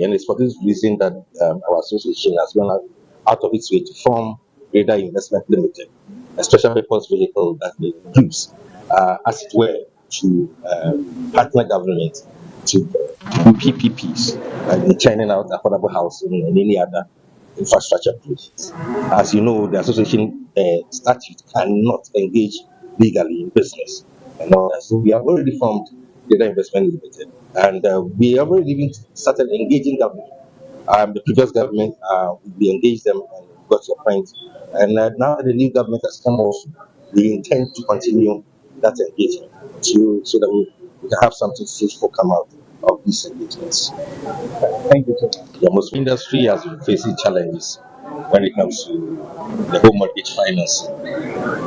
And it's for this reason that our association has gone out of its way to form Radar Investment Limited, a special purpose vehicle that we use, as it were, to partner government to do PPPs, the churning out affordable housing and any other infrastructure projects. As you know, the association statute cannot engage legally in business and all that. So we have already formed Data Investment Limited, and we have already even started engaging government. The previous government, we engaged them and got to a point, and now the new government has come also. We intend to continue that engagement so that we can have something fruitful come out of these engagements. Thank you, sir. The most industry has been facing challenges when it comes to the home mortgage financing.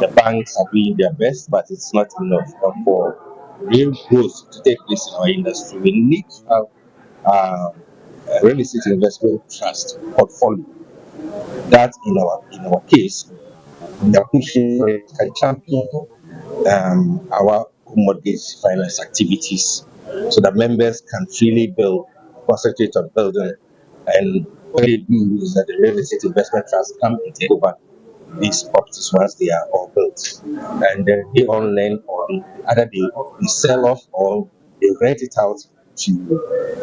The banks are doing their best, but it's not enough. And for real growth to take place in our industry, we need to have a real estate investment trust portfolio. That, in our case, we are pushing for it, can champion our mortgage finance activities so that members can freely build, concentrate on building. And what they do is that the real estate investment trust come and take over these properties once they are all built. And then they all lend, or either they sell off or they rent it out to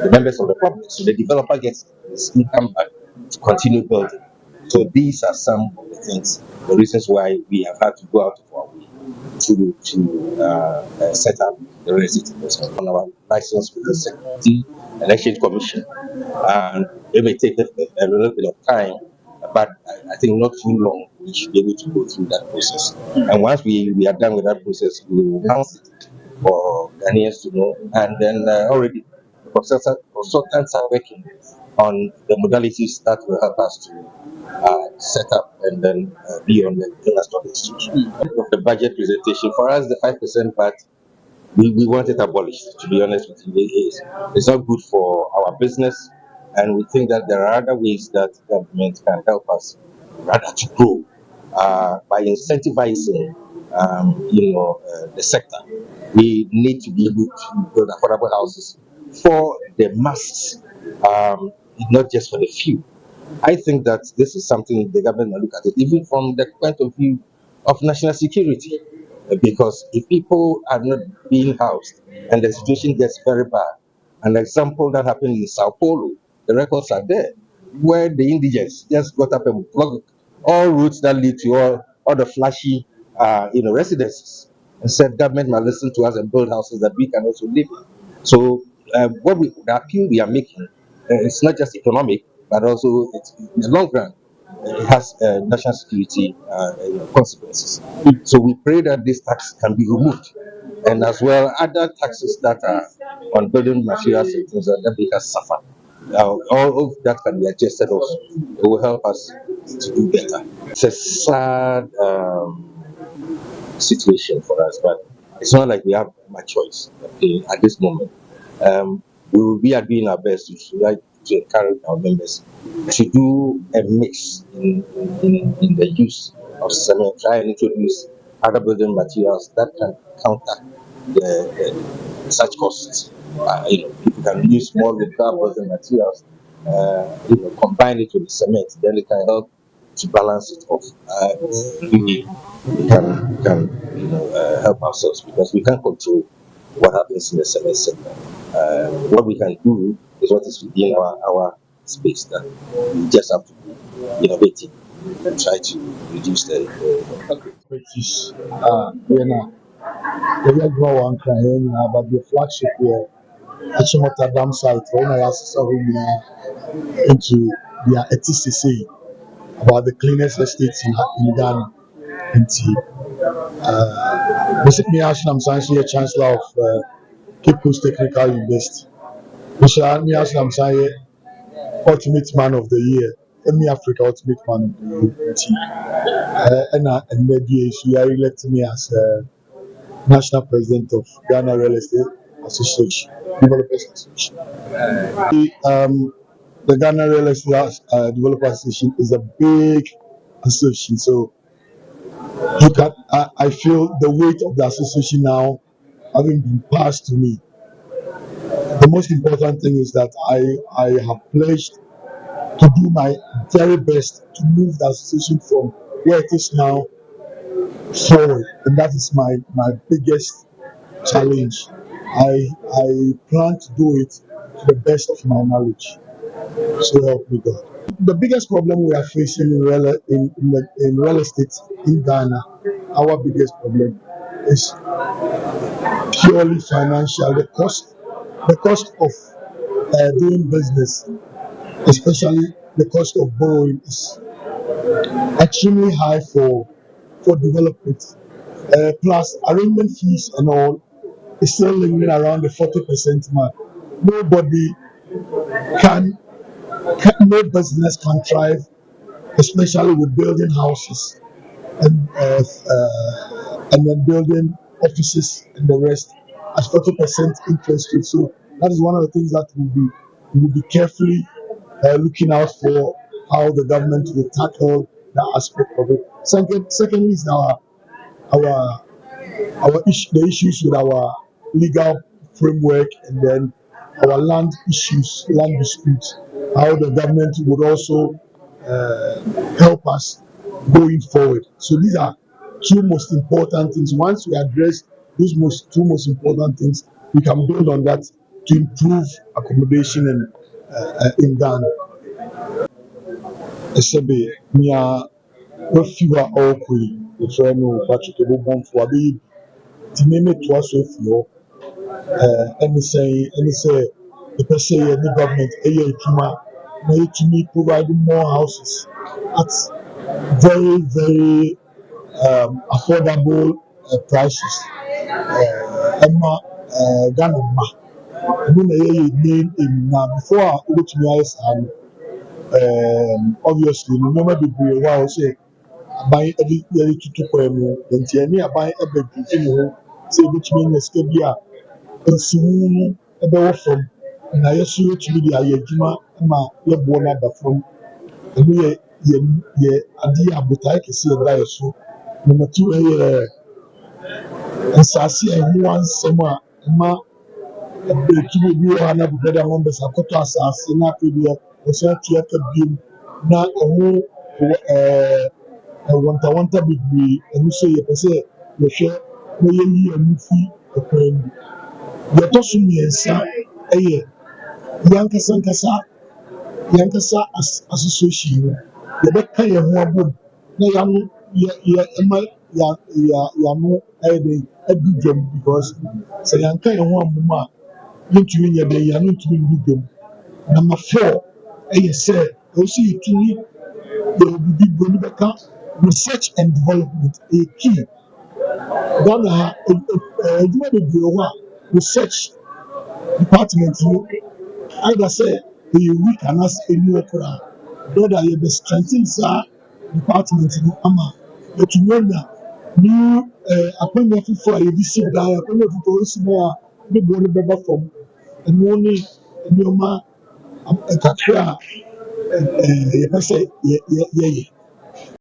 the members of the property. So the developer gets his income back to continue building. So these are some of the things, the reasons why we have had to go out of our way to set up the real estate investment on our license with the Security and Exchange Commission. And it may take a little bit of time, but I think not too long, we should be able to go through that process. And once we are done with that process, we will announce it for Ghanaians to know. And then already the consultants are working on the modalities that will help us to set up and then be on the Ghana Stock Exchange. Of the budget presentation, for us, the 5% VAT, we want it abolished, to be honest with you. It's not good for our business, and we think that there are other ways that government can help us rather to grow by incentivizing the sector. We need to be able to build affordable houses for the masses, not just for the few. I think that this is something the government will look at it, even from the point of view of national security. Because if people are not being housed and the situation gets very bad, an example that happened in Sao Paulo, the records are there, where the indigents just got up and blocked all routes that lead to all the flashy, residences, and said government must listen to us and build houses that we can also live in. So, the appeal we are making, it's not just economic, but also in the long run, it has national security consequences. So we pray that this tax can be removed, and as well other taxes that are on building materials and things that they can suffer. All of that can be adjusted also. It will help us to do better. It's a sad situation for us, but it's not like we have much choice at this moment. We are doing our best to encourage our members to do a mix in the use of cement, try and introduce other building materials that can counter such costs. People can use more local building materials, combine it with the cement, then it can help to balance it off. We can help ourselves because we can't control what happens in the cement sector. What we can do is what is within our space that we just have to be innovative and try to reduce the Okay. British, one crying, but the flagship here, Achimota Dam site, when I asked into their ETCC about the cleanest estates in Ghana. And basically, I'm a chancellor of Cape Coast Technical University. I'm saying ultimate man of the year. Emmy Africa ultimate man of the year. And maybe she elected me as national president of Ghana Real Estate Association, Developers Association. The Ghana Real Estate Developers Association is a big association, so I feel the weight of the association now having been passed to me. The most important thing is that I have pledged to do my very best to move the association from where it is now forward, and that is my biggest challenge. I plan to do it to the best of my knowledge. So help me God. The biggest problem we are facing in real estate in Ghana, our biggest problem is purely financial. The cost of doing business, especially the cost of borrowing, is extremely high for development. Plus arrangement fees and all is still lingering around the 40% mark. Nobody no business can thrive, especially with building houses and then building offices and the rest at 40% interest rate. So that is one of the things that we will be carefully looking out for how the government will tackle that aspect of it. Secondly, is our the issues with our legal framework, and then our land issues, land disputes, how the government would also help us going forward. So these are two most important things. Once we address these two most important things, we can build on that to improve accommodation in Ghana. Ɛsɛbe nea wafi hɔ a ɔrekɔ yi, yɛfrɛ no Patrick Ebobɔmfo abɛyɛ nti toa so afi hɔ ɛne sɛ yɛpɛ sɛ yɛne government ɛyɛ adwuma na yɛtumi provide more houses at very affordable prices. Ɛma Ghana mma ɛno na yɛyɛ main aim na before a wobɛtumi ayɛ saa no obviously no nneɛma bebree wɔ a wɔsɛ aban yɛde tutu kwan mu nti ɛne aban ɛbɛdwudwi ne ho sɛ yɛbɛtumi anya sika bi a nsuwu no ɛbɛwɔ fam na yɛso yɛtumi de ayɛ adwuma ma yɛboɔ no aba fam. Ɛno yɛ adeɛ a botaeɛ kɛseɛ ɛda yɛ so. Number two ɛyɛ nsase a ɛho nsɛm a ɛma ɛtumi bi wɔ ha na Brother Members akɔtɔ asase na afei deɛ wɔsan atu aka biom na ɛho wɔntawɔnta bebree. Ɛno nso yɛpɛ sɛ yɛhwɛ na yɛyi ɛno fi ɛkwan mu. Deɛ ɛtɔ so mmiɛnsa ɛyɛ yɛnkasa association no yɛbɛka yɛn ho abom na ɛma yɛano ɛyɛ dɛ adu dwam, because sɛ yɛanka yɛn ho abom a yɛntumi nyɛ dɛ yɛano ntumi ndu dwam. Number four ɛyɛ sɛ ɛwɔ sɛ yɛtumi yɛwɔ biribi buroni bɛka research and development ɛyɛ key. Ghana ha adwuma bebree wɔ hɔ a research department no either sɛ ɛyɛ weak anaasɛ ɛni hɔ koraa. Brother yɛbɛ strengthen saa department no ama yɛtumi anya new akonnwa foforɔ a yɛde si dan, akonnwa foforɔ esi hɔ a ne boɔ no bɛba fam. Ɛno ne nneɛma kakra a yɛpɛ sɛ yɛyɛ.